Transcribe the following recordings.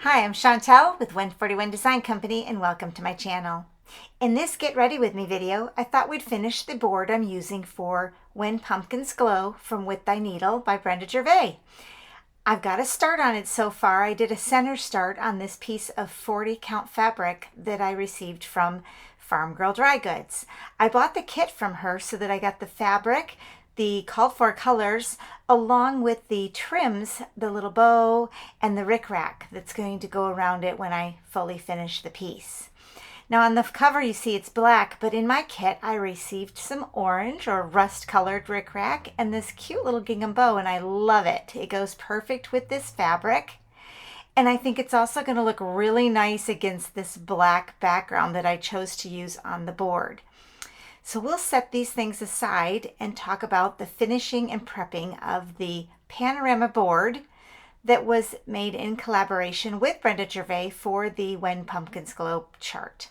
Hi, I'm Chantel with 141 Design Company and welcome to my channel. In this Get Ready With Me video, I thought we'd finish the board I'm using for When Pumpkins Glow from With Thy Needle by Brenda Gervais. I've got a start on it so far. I did a center start on this piece of 40 count fabric that I received from Farm Girl Dry Goods. I bought the kit from her so that I got the fabric, the called for colors, along with the trims, the little bow, and the rickrack that's going to go around it when I fully finish the piece. Now on the cover you see it's black, but in my kit I received some orange or rust colored rickrack and this cute little gingham bow, and I love it. It goes perfect with this fabric. And I think it's also going to look really nice against this black background that I chose to use on the board. So we'll set these things aside and talk about the finishing and prepping of the Panorama board that was made in collaboration with Brenda Gervais for the When Pumpkins Glow chart.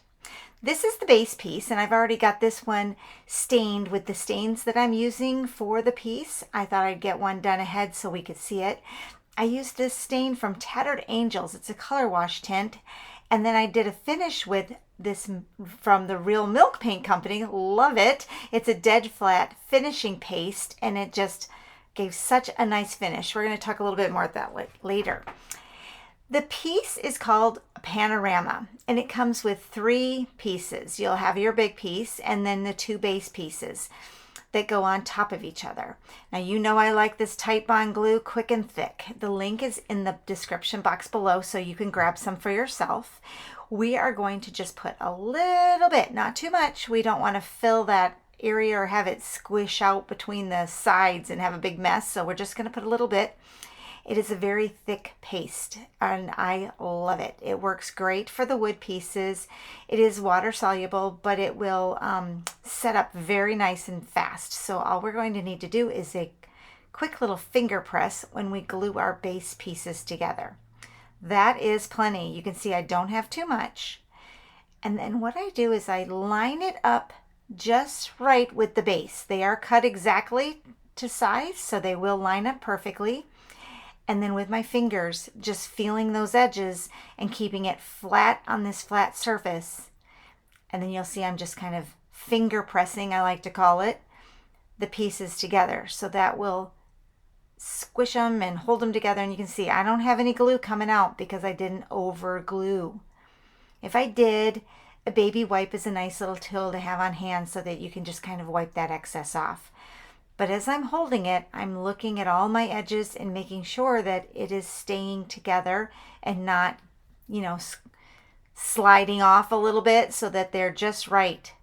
This is the base piece, and I've already got this one stained with the stains that I'm using for the piece. I thought I'd get one done ahead so we could see it. I used this stain from Tattered Angels. It's a color wash tint. And then I did a finish with this from the Real Milk Paint Company. Love it. It's a dead flat finishing paste, and it just gave such a nice finish. We're going to talk a little bit more about that later. The piece is called Panorama, and it comes with 3 pieces. You'll have your big piece and then the 2 base pieces that go on top of each other. Now you know I like this Titebond glue, quick and thick. The link is in the description box below so you can grab some for yourself. We are going to just put a little bit, not too much. We don't want to fill that area or have it squish out between the sides and have a big mess, so we're just going to put a little bit. It is a very thick paste and I love it. It works great for the wood pieces. It is water soluble, but it will set up very nice and fast. So all we're going to need to do is a quick little finger press when we glue our base pieces together. That is plenty. You can see I don't have too much. And then what I do is I line it up just right with the base. They are cut exactly to size, so they will line up perfectly. And then with my fingers, just feeling those edges and keeping it flat on this flat surface. And then you'll see I'm just kind of finger pressing, I like to call it, the pieces together. So that will squish them and hold them together. And you can see I don't have any glue coming out because I didn't over glue. If I did, a baby wipe is a nice little tool to have on hand so that you can just kind of wipe that excess off. But as I'm holding it, I'm looking at all my edges and making sure that it is staying together and not, sliding off a little bit so that they're just right.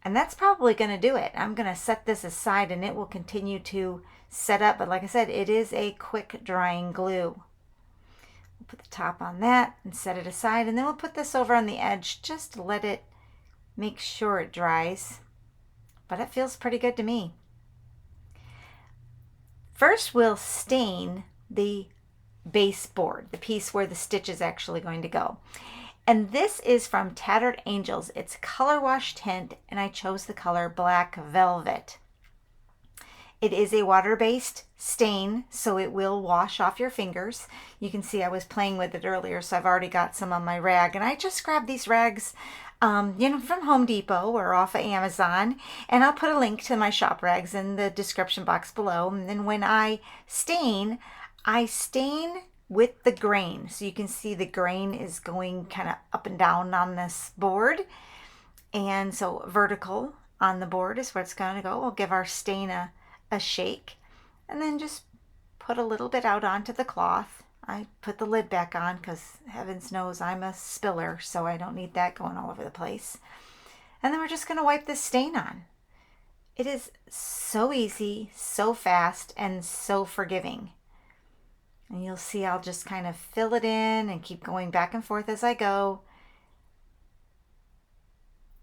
And that's probably going to do it. I'm going to set this aside and it will continue to set up. But like I said, it is a quick drying glue. We'll put the top on that and set it aside. And then we'll put this over on the edge just to let it make sure it dries. But it feels pretty good to me. First, we'll stain the baseboard, the piece where the stitch is actually going to go. And this is from Tattered Angels. It's a color wash tint, and I chose the color Black Velvet. It is a water-based stain, so it will wash off your fingers. You can see I was playing with it earlier, so I've already got some on my rag. And I just grabbed these rags from Home Depot or off of Amazon, and I'll put a link to my shop rags in the description box below. And then when I stain with the grain, so you can see the grain is going kind of up and down on this board, and so vertical on the board is where it's going to go. We'll give our stain a shake, and then just put a little bit out onto the cloth. I put the lid back on because heavens knows I'm a spiller, so I don't need that going all over the place. And then we're just going to wipe this stain on. It is so easy, so fast, and so forgiving. And you'll see I'll just kind of fill it in and keep going back and forth as I go.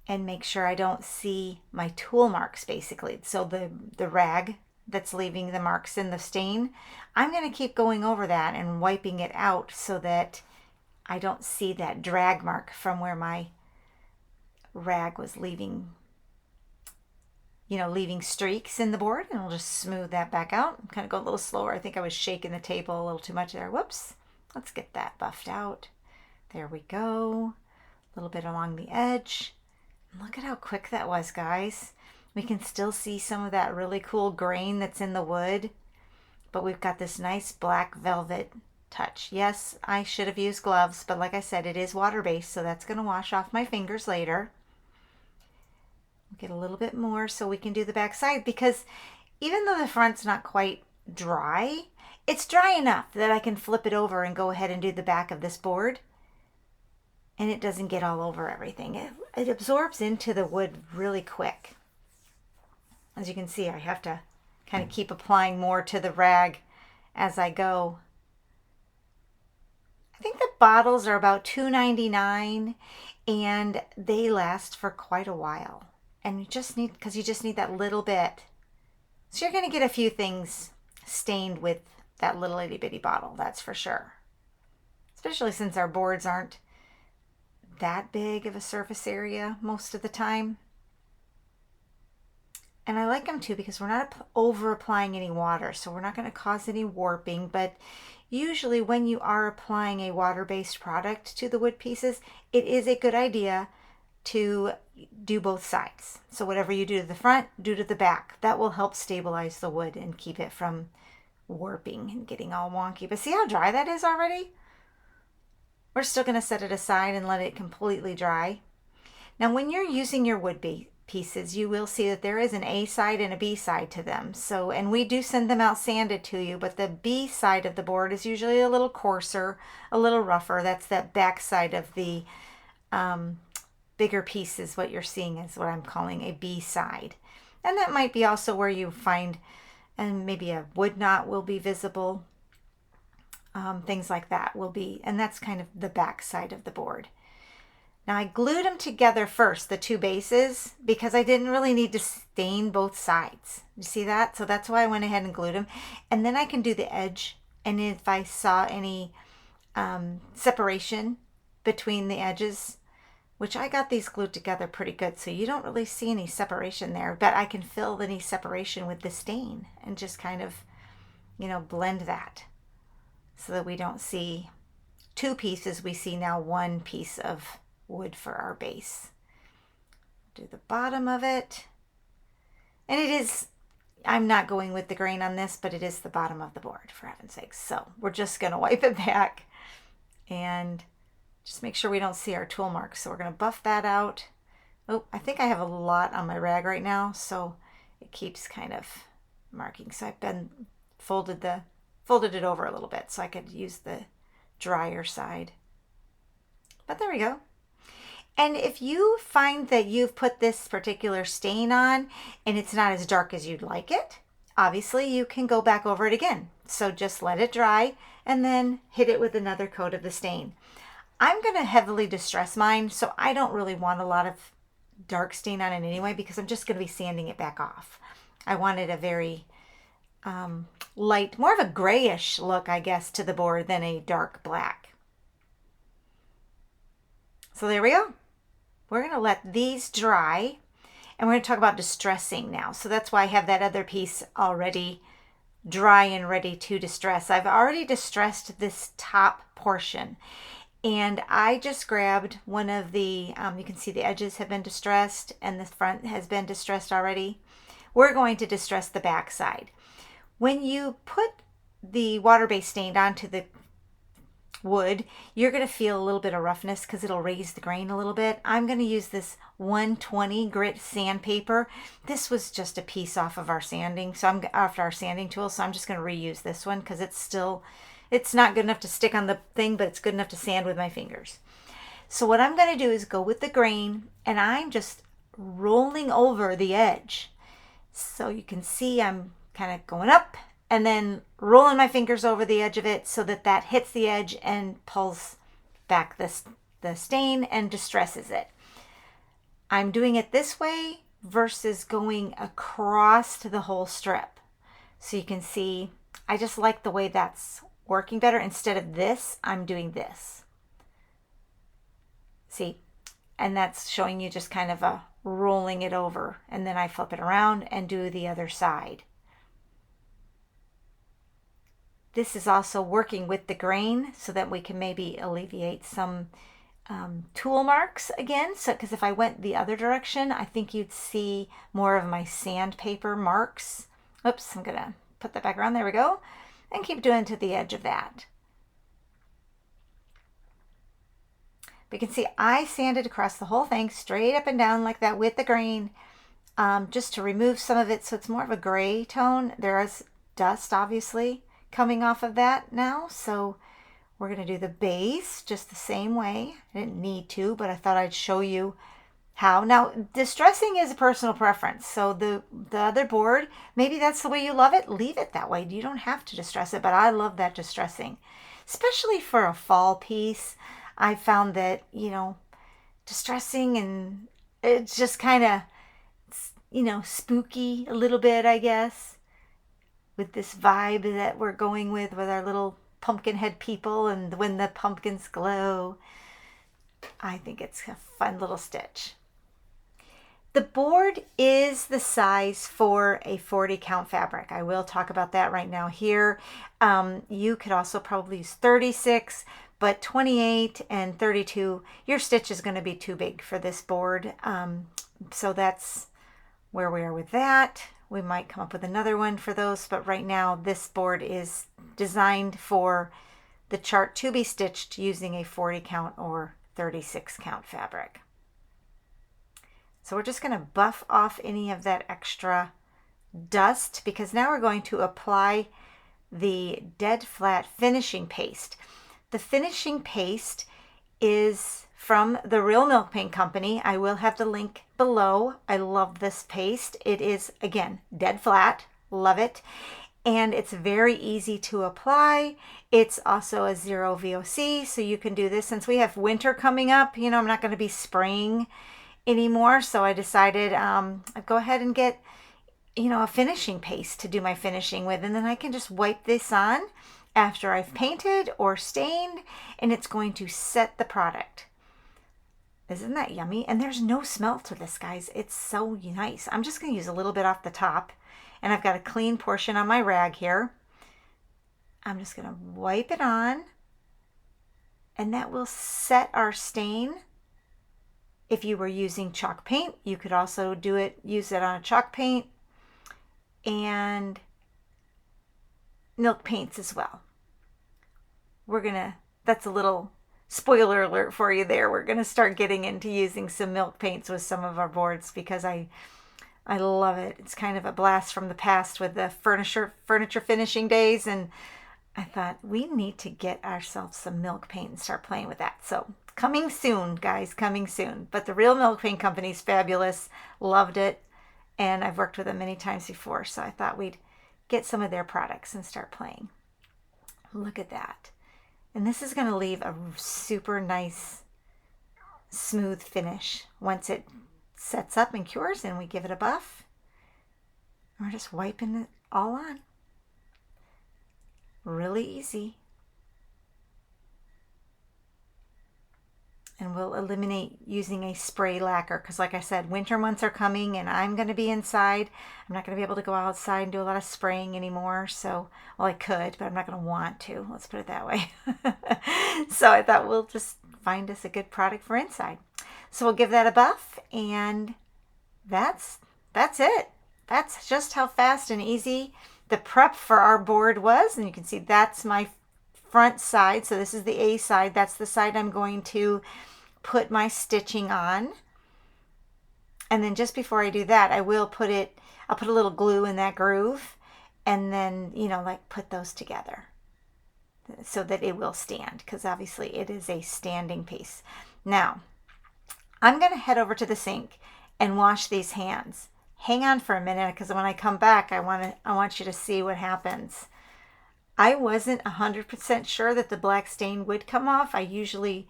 And make sure I don't see my tool marks, basically. So the rag that's leaving the marks in the stain, I'm going to keep going over that and wiping it out so that I don't see that drag mark from where my rag was leaving streaks in the board, and we'll just smooth that back out. Kind of go a little slower. I think I was shaking the table a little too much there. Whoops. Let's get that buffed out. There we go. A little bit along the edge. Look at how quick that was, guys. We can still see some of that really cool grain that's in the wood, but we've got this nice black velvet touch. Yes, I should have used gloves, but like I said, it is water-based, so that's going to wash off my fingers later. Get a little bit more so we can do the back side, because even though the front's not quite dry, it's dry enough that I can flip it over and go ahead and do the back of this board. And it doesn't get all over everything. It absorbs into the wood really quick. As you can see, I have to kind of keep applying more to the rag as I go. I think the bottles are about $2.99 and they last for quite a while. And you just need that little bit. So you're going to get a few things stained with that little itty bitty bottle, that's for sure. Especially since our boards aren't that big of a surface area most of the time. And I like them too because we're not over applying any water, so we're not going to cause any warping. But usually when you are applying a water-based product to the wood pieces, it is a good idea to do both sides. So whatever you do to the front, do to the back. That will help stabilize the wood and keep it from warping and getting all wonky. But see how dry that is already? We're still going to set it aside and let it completely dry. Now when you're using your wood pieces, you will see that there is an A side and a B side to them. So, and we do send them out sanded to you, but the B side of the board is usually a little coarser, a little rougher. That's that back side of the bigger piece is what you're seeing is what I'm calling a B side. And that might be also where you find, and maybe a wood knot will be visible. Things like that will be, and that's kind of the back side of the board. Now I glued them together first, the two bases, because I didn't really need to stain both sides. You see that? So that's why I went ahead and glued them. And then I can do the edge, and if I saw any separation between the edges, which I got these glued together pretty good, so you don't really see any separation there, but I can fill any separation with the stain and just kind of, blend that. So that we don't see two pieces, we see now one piece of wood for our base. Do the bottom of it. And it is, I'm not going with the grain on this, but it is the bottom of the board, for heaven's sakes. So we're just going to wipe it back and just make sure we don't see our tool marks. So we're going to buff that out. Oh, I think I have a lot on my rag right now, so it keeps kind of marking. So I've been folded it over a little bit so I could use the drier side. But there we go. And if you find that you've put this particular stain on and it's not as dark as you'd like it, obviously you can go back over it again. So just let it dry and then hit it with another coat of the stain. I'm going to heavily distress mine, so I don't really want a lot of dark stain on it anyway because I'm just going to be sanding it back off. I wanted a very light, more of a grayish look, I guess, to the board than a dark black. So there we go. We're going to let these dry, and we're going to talk about distressing now. So that's why I have that other piece already dry and ready to distress. I've already distressed this top portion, and I just grabbed one of the, you can see the edges have been distressed and the front has been distressed already. We're going to distress the back side. When you put the water-based stain onto the wood, you're going to feel a little bit of roughness because it'll raise the grain a little bit. I'm going to use this 120 grit sandpaper. This was just a piece off of our sanding, so after our sanding tool, so I'm just going to reuse this one because it's not good enough to stick on the thing, but it's good enough to sand with my fingers. So what I'm going to do is go with the grain, and I'm just rolling over the edge. So you can see I'm kind of going up and then rolling my fingers over the edge of it so that that hits the edge and pulls back the stain and distresses it. I'm doing it this way versus going across to the whole strip. So you can see, I just like the way that's working better. Instead of this, I'm doing this. See, and that's showing you just kind of a rolling it over, and then I flip it around and do the other side. this is also working with the grain so that we can maybe alleviate some tool marks again. So, because if I went the other direction, I think you'd see more of my sandpaper marks. Oops, I'm gonna put that back around. There we go. And keep doing to the edge of that. But you can see I sanded across the whole thing straight up and down like that with the grain, just to remove some of it so it's more of a gray tone. There is dust obviously coming off of that now, so we're going to do the base just the same way. I didn't need to, but I thought I'd show you how. Now, distressing is a personal preference, so the other board, maybe that's the way you love it, leave it that way. You don't have to distress it, but I love that distressing, especially for a fall piece. I found that, you know, distressing, and it's just kind of, you know, spooky a little bit, I guess, with this vibe that we're going with our little pumpkin head people and when the pumpkins glow. I think it's a fun little stitch. The board is the size for a 40 count fabric. I will talk about that right now here. You could also probably use 36, but 28 and 32, your stitch is going to be too big for this board. So that's where we are with that. We might come up with another one for those, but right now this board is designed for the chart to be stitched using a 40 count or 36 count fabric. So we're just going to buff off any of that extra dust, because now we're going to apply the dead flat finishing paste. The finishing paste is from the Real Milk Paint Company. I will have the link below. I love this paste. It is, again, dead flat. Love it. And it's very easy to apply. It's also a 0 VOC, so you can do this. Since we have winter coming up, you know, I'm not going to be spraying anymore, so I decided I'd go ahead and get, you know, a finishing paste to do my finishing with, and then I can just wipe this on after I've painted or stained, and it's going to set the product. Isn't that yummy? And there's no smell to this, guys. It's so nice. I'm just going to use a little bit off the top, and I've got a clean portion on my rag here. I'm just going to wipe it on, and that will set our stain. If you were using chalk paint, you could also use it on a chalk paint and milk paints as well. That's a little spoiler alert for you there. We're gonna start getting into using some milk paints with some of our boards because I love it. It's kind of a blast from the past with the furniture finishing days, and I thought we need to get ourselves some milk paint and start playing with that. So coming soon, guys, coming soon. But the Real Milk Paint Company is fabulous. Loved it. And I've worked with them many times before, so I thought we'd get some of their products and start playing. Look at that. And this is going to leave a super nice, smooth finish once it sets up and cures, and we give it a buff. We're just wiping it all on. Really easy. And we'll eliminate using a spray lacquer because, like I said, winter months are coming and I'm going to be inside. I'm not going to be able to go outside and do a lot of spraying anymore. So, well, I could, but I'm not going to want to. Let's put it that way. So I thought we'll just find us a good product for inside. So we'll give that a buff, and that's it. That's just how fast and easy the prep for our board was. And you can see that's my front side. So this is the A side. That's the side I'm going to put my stitching on. And then just before I do that, I'll put a little glue in that groove, and then, you know, like put those together so that it will stand, because obviously it is a standing piece. Now, I'm going to head over to the sink and wash these hands. Hang on for a minute, because when I come back, I want you to see what happens. I wasn't 100% sure that the black stain would come off. I usually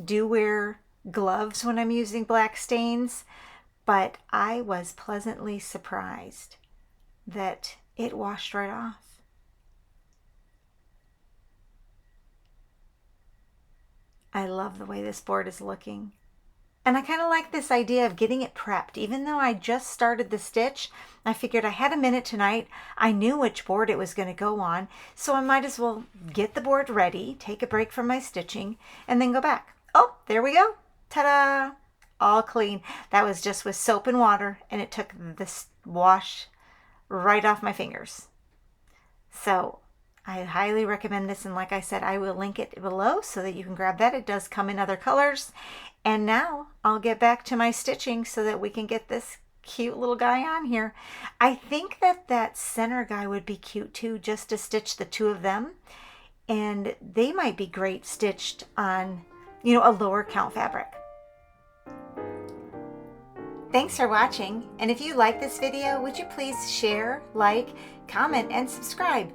do wear gloves when I'm using black stains, but I was pleasantly surprised that it washed right off. I love the way this board is looking. And I kind of like this idea of getting it prepped. Even though I just started the stitch, I figured I had a minute tonight. I knew which board it was going to go on, so I might as well get the board ready, take a break from my stitching, and then go back. Oh, there we go. Ta-da! All clean. That was just with soap and water, and it took this wash right off my fingers. So I highly recommend this, and like I said, I will link it below so that you can grab that. It does come in other colors. And now I'll get back to my stitching so that we can get this cute little guy on here. I think that that center guy would be cute too, just to stitch the two of them. And they might be great stitched on, you know, a lower count fabric. Thanks for watching, and if you like this video, would you please share, like, comment, and subscribe,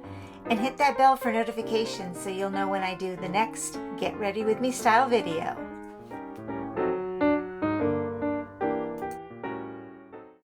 and hit that bell for notifications so you'll know when I do the next Get Ready With Me style video.